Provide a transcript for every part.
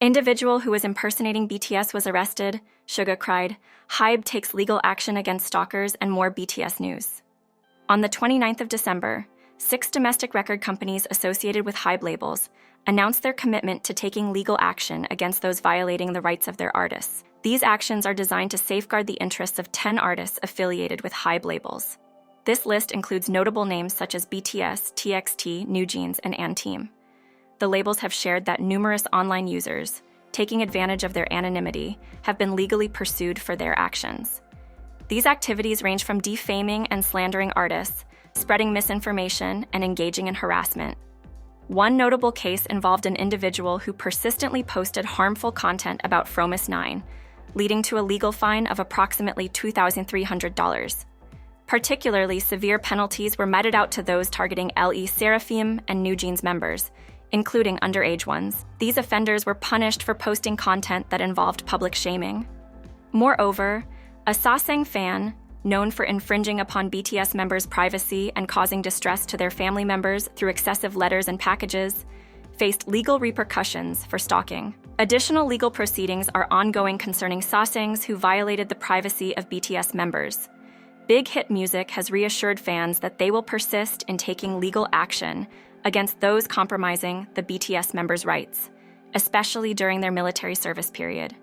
Individual who was impersonating BTS was arrested, Suga cried. HYBE takes legal action against stalkers, and more BTS news. On the 29th of December, 6 domestic record companies associated with HYBE labels announced their commitment to taking legal action against those violating the rights of their artists. These actions are designed to safeguard the interests of 10 artists affiliated with HYBE labels. This list includes notable names such as BTS, TXT, NewJeans, and &Team. The labels have shared that numerous online users, taking advantage of their anonymity, have been legally pursued for their actions. These activities range from defaming and slandering artists, spreading misinformation, and engaging in harassment. One notable case involved an individual who persistently posted harmful content about Fromis 9, leading to a legal fine of approximately $2,300. Particularly severe penalties were meted out to those targeting LE Seraphim and NewJeans members, including underage ones. These offenders were punished for posting content that involved public shaming. Moreover, a Sasaeng fan, known for infringing upon BTS members' privacy and causing distress to their family members through excessive letters and packages, faced legal repercussions for stalking. Additional legal proceedings are ongoing concerning Sasaengs who violated the privacy of BTS members. Big Hit Music has reassured fans that they will persist in taking legal action against those compromising the BTS members' rights, especially during their military service period.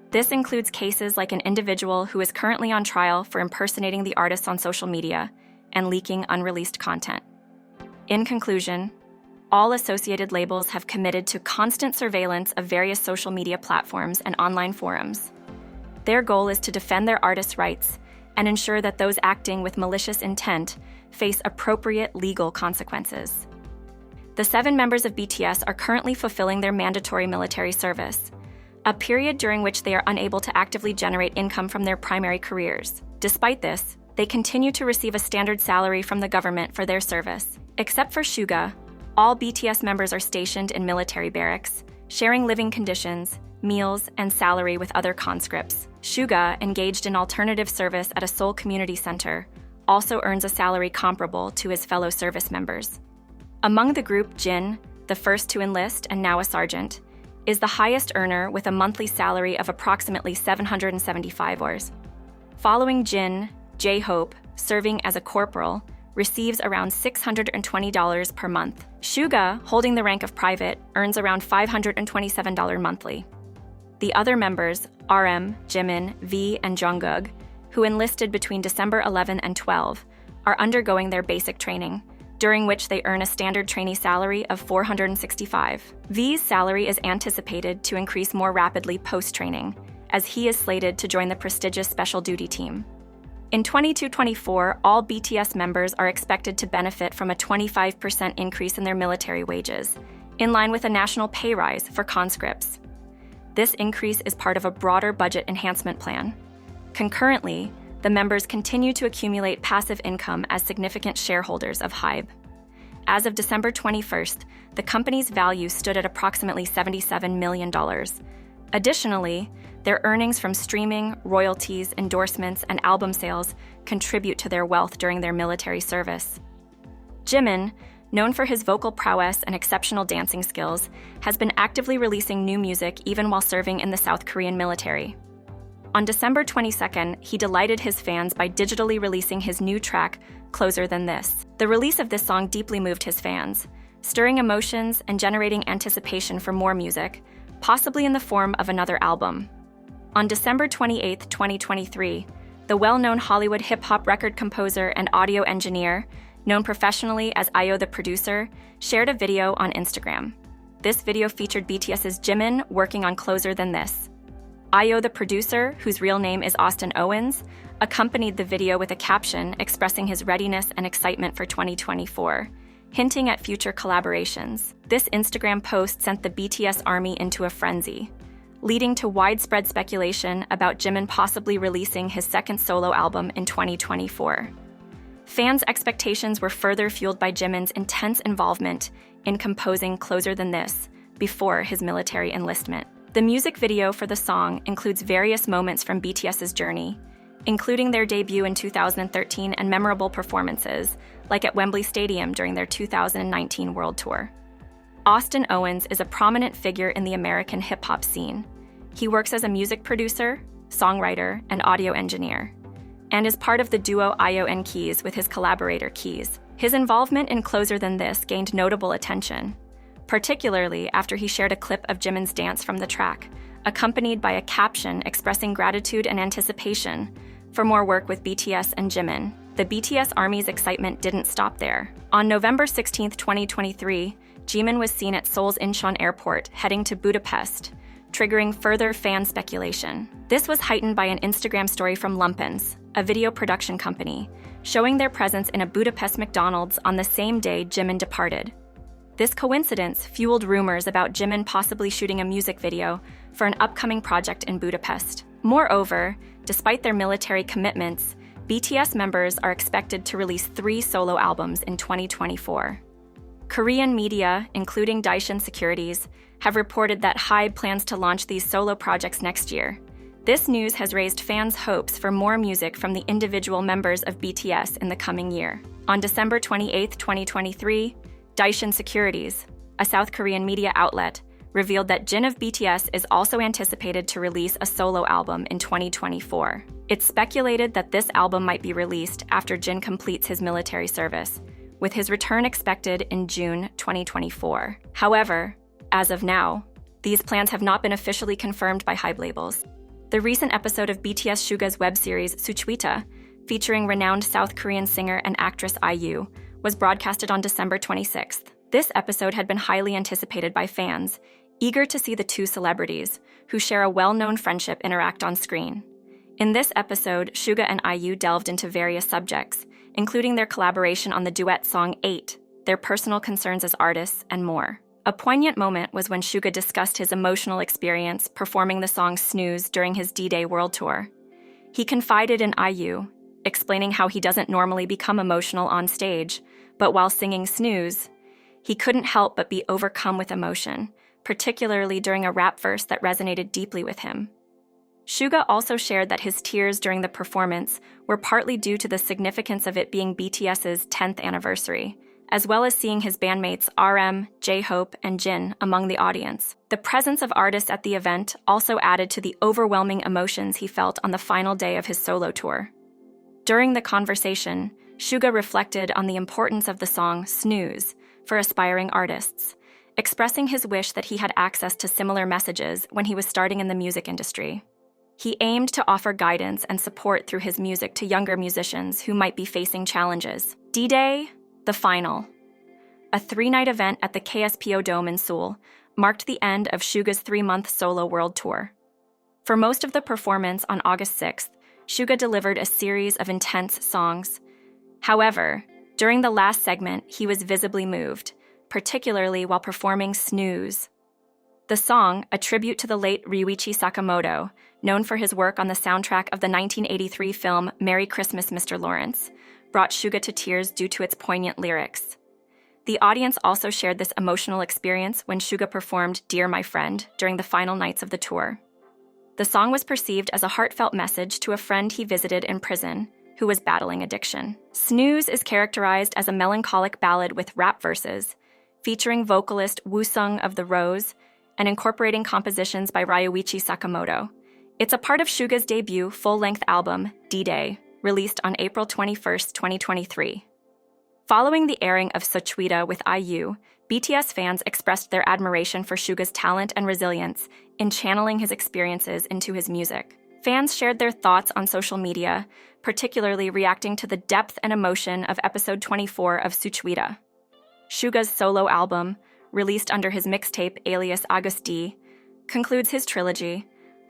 This includes cases like an individual who is currently on trial for impersonating the artists on social media and leaking unreleased content. In conclusion, all associated labels have committed to constant surveillance of various social media platforms and online forums. Their goal is to defend their artists' rights and ensure that those acting with malicious intent face appropriate legal consequences. The 7 members of BTS are currently fulfilling their mandatory military service, a period during which they are unable to actively generate income from their primary careers. Despite this, they continue to receive a standard salary from the government for their service. Except for Suga, all BTS members are stationed in military barracks, sharing living conditions, meals, and salary with other conscripts. Suga, engaged in alternative service at a Seoul community center, also earns a salary comparable to his fellow service members. Among the group, Jin, the first to enlist and now a sergeant, is the highest earner with a monthly salary of approximately 775 Rs. Following Jin, J-Hope, serving as a corporal, receives around $620 per month. Suga, holding the rank of private, earns around $527 monthly. The other members, RM, Jimin, V, and Jungkook, who enlisted between December 11 and 12, are undergoing their basic training, during which they earn a standard trainee salary of $465. V's salary is anticipated to increase more rapidly post-training, as he is slated to join the prestigious Special Duty Team. In 2022-24, all BTS members are expected to benefit from a 25% increase in their military wages, in line with a national pay rise for conscripts. This increase is part of a broader budget enhancement plan. Concurrently, the members continue to accumulate passive income as significant shareholders of HYBE. As of December 21st, the company's value stood at approximately $77 million. Additionally, their earnings from streaming, royalties, endorsements, and album sales contribute to their wealth during their military service. Jimin, known for his vocal prowess and exceptional dancing skills, has been actively releasing new music even while serving in the South Korean military. On December 22nd, he delighted his fans by digitally releasing his new track, Closer Than This. The release of this song deeply moved his fans, stirring emotions and generating anticipation for more music, possibly in the form of another album. On December 28, 2023, the well-known Hollywood hip-hop record composer and audio engineer, known professionally as IO the Producer, shared a video on Instagram. This video featured BTS's Jimin working on Closer Than This. IO the Producer, whose real name is Austin Owens, accompanied the video with a caption expressing his readiness and excitement for 2024, hinting at future collaborations. This Instagram post sent the BTS army into a frenzy, leading to widespread speculation about Jimin possibly releasing his second solo album in 2024. Fans' expectations were further fueled by Jimin's intense involvement in composing Closer Than This before his military enlistment. The music video for the song includes various moments from BTS's journey, including their debut in 2013 and memorable performances, like at Wembley Stadium during their 2019 World Tour. Austin Owens is a prominent figure in the American hip-hop scene. He works as a music producer, songwriter, and audio engineer, and is part of the duo Io and Keys with his collaborator Keys. His involvement in Closer Than This gained notable attention, particularly after he shared a clip of Jimin's dance from the track, accompanied by a caption expressing gratitude and anticipation for more work with BTS and Jimin. The BTS Army's excitement didn't stop there. On November 16, 2023, Jimin was seen at Seoul's Incheon Airport heading to Budapest, triggering further fan speculation. This was heightened by an Instagram story from Lumpens, a video production company, showing their presence in a Budapest McDonald's on the same day Jimin departed. This coincidence fueled rumors about Jimin possibly shooting a music video for an upcoming project in Budapest. Moreover, despite their military commitments, BTS members are expected to release 3 solo albums in 2024. Korean media, including Daishin Securities, have reported that HYBE plans to launch these solo projects next year. This news has raised fans' hopes for more music from the individual members of BTS in the coming year. On December 28, 2023, Daishin Securities, a South Korean media outlet, revealed that Jin of BTS is also anticipated to release a solo album in 2024. It's speculated that this album might be released after Jin completes his military service, with his return expected in June 2024. However, as of now, these plans have not been officially confirmed by HYBE labels. The recent episode of BTS Suga's web series Suchwita, featuring renowned South Korean singer and actress IU, was broadcasted on December 26th. This episode had been highly anticipated by fans, eager to see the two celebrities, who share a well-known friendship, interact on screen. In this episode, Suga and IU delved into various subjects, including their collaboration on the duet song 8, their personal concerns as artists, and more. A poignant moment was when Suga discussed his emotional experience performing the song Snooze during his D-Day World Tour. He confided in IU, explaining how he doesn't normally become emotional on stage, but while singing Snooze, he couldn't help but be overcome with emotion, particularly during a rap verse that resonated deeply with him. Suga also shared that his tears during the performance were partly due to the significance of it being BTS's 10th anniversary, as well as seeing his bandmates RM, J-Hope, and Jin among the audience. The presence of artists at the event also added to the overwhelming emotions he felt on the final day of his solo tour. During the conversation, Suga reflected on the importance of the song Snooze for aspiring artists, expressing his wish that he had access to similar messages when he was starting in the music industry. He aimed to offer guidance and support through his music to younger musicians who might be facing challenges. D-Day, the final, a 3-night event at the KSPO Dome in Seoul, marked the end of Suga's 3-month solo world tour. For most of the performance on August 6th, Suga delivered a series of intense songs. However, during the last segment, he was visibly moved, particularly while performing Snooze. The song, a tribute to the late Ryuichi Sakamoto, known for his work on the soundtrack of the 1983 film Merry Christmas, Mr. Lawrence, brought Suga to tears due to its poignant lyrics. The audience also shared this emotional experience when Suga performed Dear My Friend during the final nights of the tour. The song was perceived as a heartfelt message to a friend he visited in prison who was battling addiction. Snooze is characterized as a melancholic ballad with rap verses, featuring vocalist Woo-sung of The Rose and incorporating compositions by Ryuichi Sakamoto. It's a part of Suga's debut full-length album, D-Day, released on April 21, 2023. Following the airing of Suchwita with IU, BTS fans expressed their admiration for Suga's talent and resilience in channeling his experiences into his music. Fans shared their thoughts on social media, particularly reacting to the depth and emotion of episode 24 of Suchwita. Suga's solo album, released under his mixtape alias Auguste, concludes his trilogy,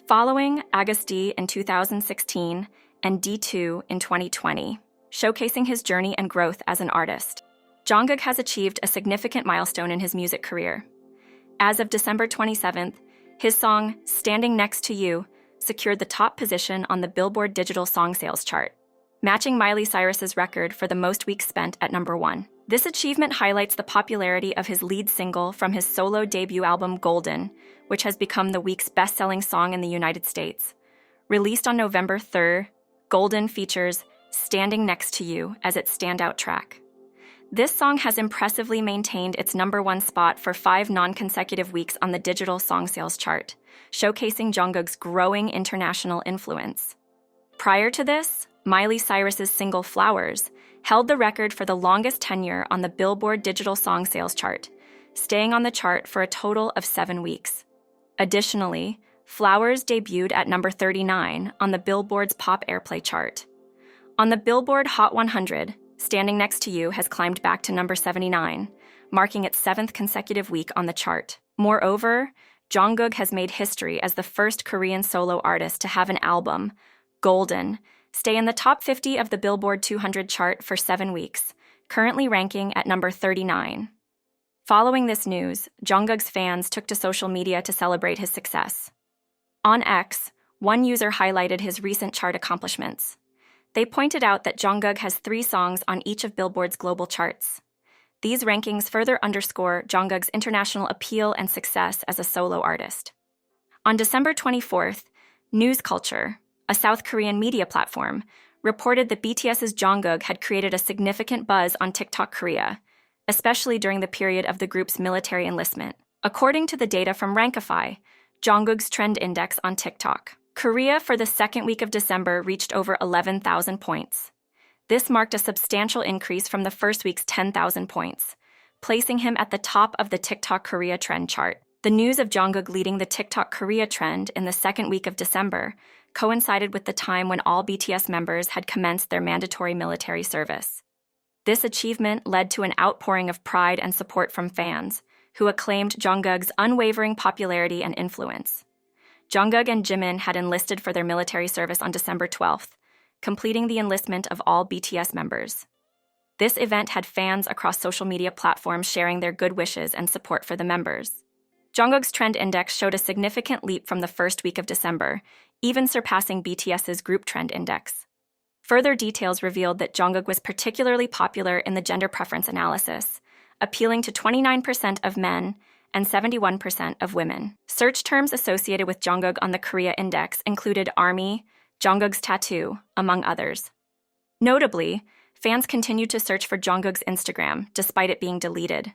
following Auguste in 2016 and D2 in 2020, showcasing his journey and growth as an artist. Jungkook has achieved a significant milestone in his music career. As of December 27th, his song Standing Next to You secured the top position on the Billboard Digital Song Sales chart, matching Miley Cyrus's record for the most weeks spent at number 1. This achievement highlights the popularity of his lead single from his solo debut album Golden, which has become the week's best-selling song in the United States. Released on November 3rd, Golden features Standing Next to You as its standout track. This song has impressively maintained its #1 spot for 5 non-consecutive weeks on the digital song sales chart, showcasing Jungkook's growing international influence. Prior to this, Miley Cyrus's single Flowers held the record for the longest tenure on the Billboard digital song sales chart, staying on the chart for a total of 7 weeks. Additionally, Flowers debuted at number 39 on the Billboard's Pop Airplay chart. On the Billboard Hot 100, Standing Next to You has climbed back to number 79, marking its 7th consecutive week on the chart. Moreover, Jungkook has made history as the first Korean solo artist to have an album, Golden, stay in the top 50 of the Billboard 200 chart for 7 weeks, currently ranking at number 39. Following this news, Jungkook's fans took to social media to celebrate his success. On X, one user highlighted his recent chart accomplishments. They pointed out that Jungkook has 3 songs on each of Billboard's global charts. These rankings further underscore Jungkook's international appeal and success as a solo artist. On December 24th, News Culture, a South Korean media platform, reported that BTS's Jungkook had created a significant buzz on TikTok Korea, especially during the period of the group's military enlistment. According to the data from Rankify, Jungkook's trend index on TikTok Korea for the second week of December reached over 11,000 points. This marked a substantial increase from the first week's 10,000 points, placing him at the top of the TikTok Korea trend chart. The news of Jungkook leading the TikTok Korea trend in the second week of December coincided with the time when all BTS members had commenced their mandatory military service. This achievement led to an outpouring of pride and support from fans, who acclaimed Jungkook's unwavering popularity and influence. Jungkook and Jimin had enlisted for their military service on December 12th, completing the enlistment of all BTS members. This event had fans across social media platforms sharing their good wishes and support for the members. Jungkook's trend index showed a significant leap from the first week of December, even surpassing BTS's group trend index. Further details revealed that Jungkook was particularly popular in the gender preference analysis, appealing to 29% of men and 71% of women. Search terms associated with Jungkook on the Korea Index included ARMY, Jungkook's tattoo, among others. Notably, fans continued to search for Jungkook's Instagram, despite it being deleted.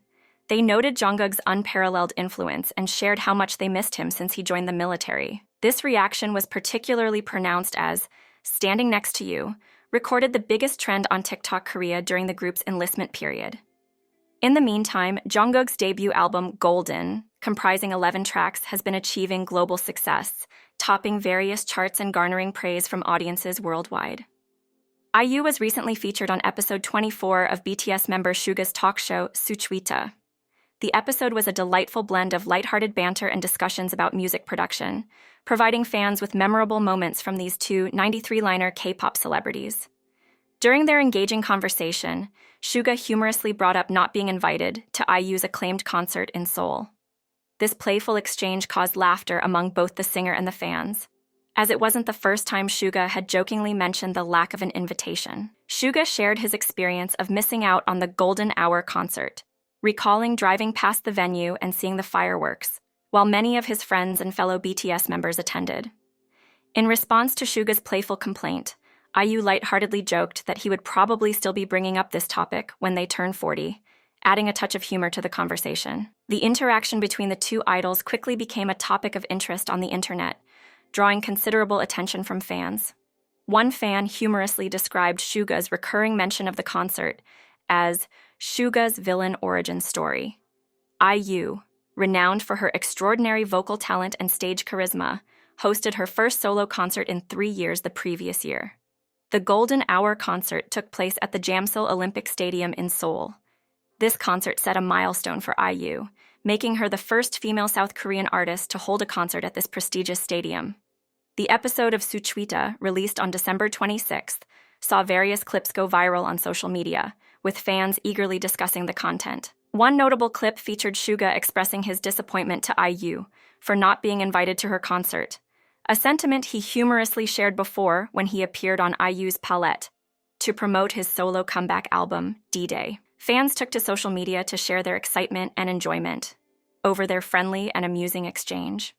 They noted Jungkook's unparalleled influence and shared how much they missed him since he joined the military. This reaction was particularly pronounced as Standing Next to You recorded the biggest trend on TikTok Korea during the group's enlistment period. In the meantime, Jungkook's debut album, Golden, comprising 11 tracks, has been achieving global success, topping various charts and garnering praise from audiences worldwide. IU was recently featured on episode 24 of BTS member Suga's talk show, Suchwita. The episode was a delightful blend of lighthearted banter and discussions about music production, providing fans with memorable moments from these two 93-liner K-pop celebrities. During their engaging conversation, Suga humorously brought up not being invited to IU's acclaimed concert in Seoul. This playful exchange caused laughter among both the singer and the fans, as it wasn't the first time Suga had jokingly mentioned the lack of an invitation. Suga shared his experience of missing out on the Golden Hour concert, recalling driving past the venue and seeing the fireworks, while many of his friends and fellow BTS members attended. In response to Suga's playful complaint, IU lightheartedly joked that he would probably still be bringing up this topic when they turn 40, adding a touch of humor to the conversation. The interaction between the two idols quickly became a topic of interest on the internet, drawing considerable attention from fans. One fan humorously described Suga's recurring mention of the concert as Suga's villain origin story. IU, renowned for her extraordinary vocal talent and stage charisma, hosted her first solo concert in 3 years the previous year. The Golden Hour concert took place at the Jamsil Olympic Stadium in Seoul. This concert set a milestone for IU, making her the first female South Korean artist to hold a concert at this prestigious stadium. The episode of Suchwita, released on December 26th, saw various clips go viral on social media, with fans eagerly discussing the content. One notable clip featured Suga expressing his disappointment to IU for not being invited to her concert, a sentiment he humorously shared before when he appeared on IU's Palette to promote his solo comeback album, D-Day. Fans took to social media to share their excitement and enjoyment over their friendly and amusing exchange.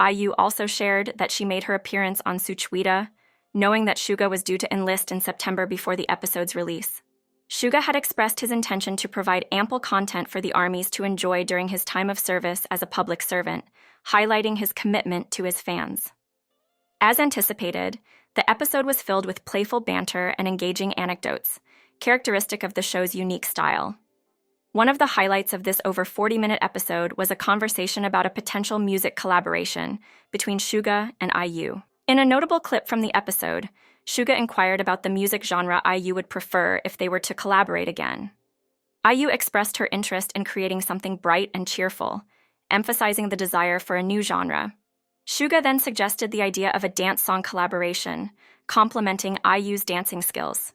IU also shared that she made her appearance on Suchwita, knowing that Suga was due to enlist in September before the episode's release. Suga had expressed his intention to provide ample content for the armies to enjoy during his time of service as a public servant, highlighting his commitment to his fans. As anticipated, the episode was filled with playful banter and engaging anecdotes, characteristic of the show's unique style. One of the highlights of this over 40-minute episode was a conversation about a potential music collaboration between Suga and IU. In a notable clip from the episode, Suga inquired about the music genre IU would prefer if they were to collaborate again. IU expressed her interest in creating something bright and cheerful, emphasizing the desire for a new genre. Suga then suggested the idea of a dance song collaboration, complementing IU's dancing skills.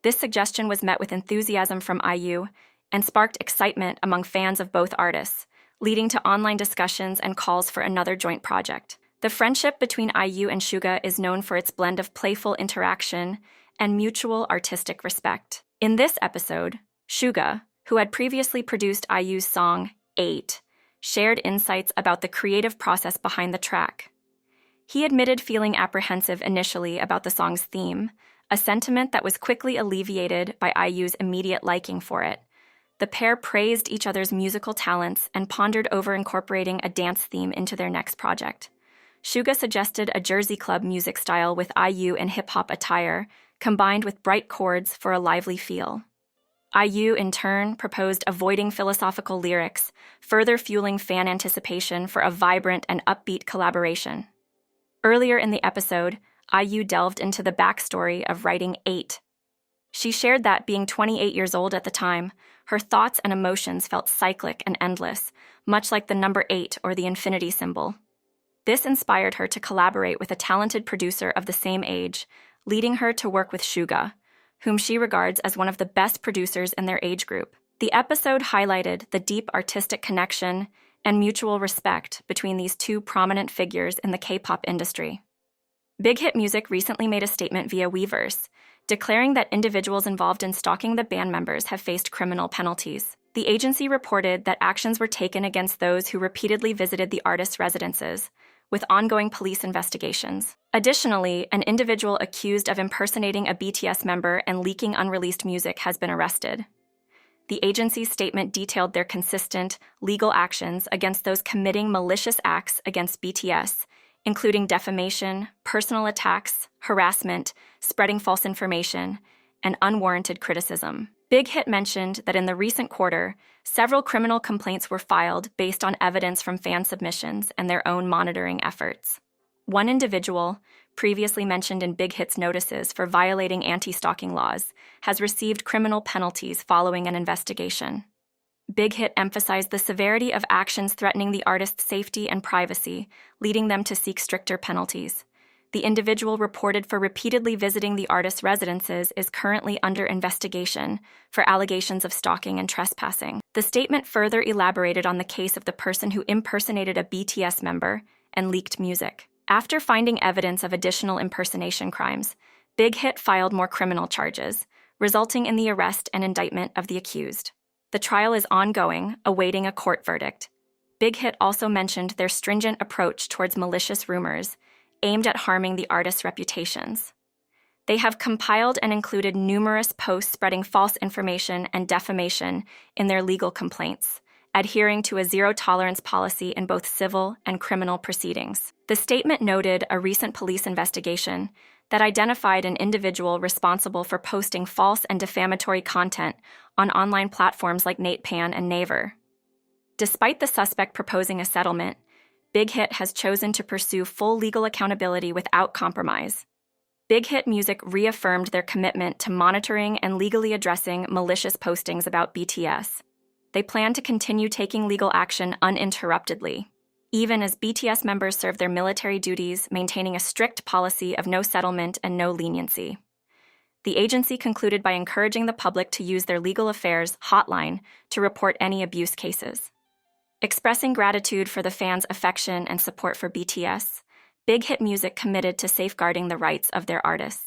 This suggestion was met with enthusiasm from IU and sparked excitement among fans of both artists, leading to online discussions and calls for another joint project. The friendship between IU and Suga is known for its blend of playful interaction and mutual artistic respect. In this episode, Suga, who had previously produced IU's song 8, shared insights about the creative process behind the track. He admitted feeling apprehensive initially about the song's theme, a sentiment that was quickly alleviated by IU's immediate liking for it. The pair praised each other's musical talents and pondered over incorporating a dance theme into their next project. Suga suggested a Jersey Club music style with IU in hip-hop attire, combined with bright chords for a lively feel. IU, in turn, proposed avoiding philosophical lyrics, further fueling fan anticipation for a vibrant and upbeat collaboration. Earlier in the episode, IU delved into the backstory of writing 8. She shared that, being 28 years old at the time, her thoughts and emotions felt cyclic and endless, much like the number 8 or the infinity symbol. This inspired her to collaborate with a talented producer of the same age, leading her to work with Suga, whom she regards as one of the best producers in their age group. The episode highlighted the deep artistic connection and mutual respect between these two prominent figures in the K-pop industry. Big Hit Music recently made a statement via Weverse, declaring that individuals involved in stalking the band members have faced criminal penalties. The agency reported that actions were taken against those who repeatedly visited the artists' residences, with ongoing police investigations. Additionally, an individual accused of impersonating a BTS member and leaking unreleased music has been arrested. The agency's statement detailed their consistent, legal actions against those committing malicious acts against BTS, including defamation, personal attacks, harassment, spreading false information, and unwarranted criticism. Big Hit mentioned that in the recent quarter, several criminal complaints were filed based on evidence from fan submissions and their own monitoring efforts. One individual, previously mentioned in Big Hit's notices for violating anti-stalking laws, has received criminal penalties following an investigation. Big Hit emphasized the severity of actions threatening the artist's safety and privacy, leading them to seek stricter penalties. The individual reported for repeatedly visiting the artist's residences is currently under investigation for allegations of stalking and trespassing. The statement further elaborated on the case of the person who impersonated a BTS member and leaked music. After finding evidence of additional impersonation crimes, Big Hit filed more criminal charges, resulting in the arrest and indictment of the accused. The trial is ongoing, awaiting a court verdict. Big Hit also mentioned their stringent approach towards malicious rumors, aimed at harming the artists' reputations. They have compiled and included numerous posts spreading false information and defamation in their legal complaints, adhering to a zero-tolerance policy in both civil and criminal proceedings. The statement noted a recent police investigation that identified an individual responsible for posting false and defamatory content on online platforms like Natepan and Naver. Despite the suspect proposing a settlement, Big Hit has chosen to pursue full legal accountability without compromise. Big Hit Music reaffirmed their commitment to monitoring and legally addressing malicious postings about BTS. They plan to continue taking legal action uninterruptedly, even as BTS members serve their military duties, maintaining a strict policy of no settlement and no leniency. The agency concluded by encouraging the public to use their legal affairs hotline to report any abuse cases. Expressing gratitude for the fans' affection and support for BTS, Big Hit Music committed to safeguarding the rights of their artists.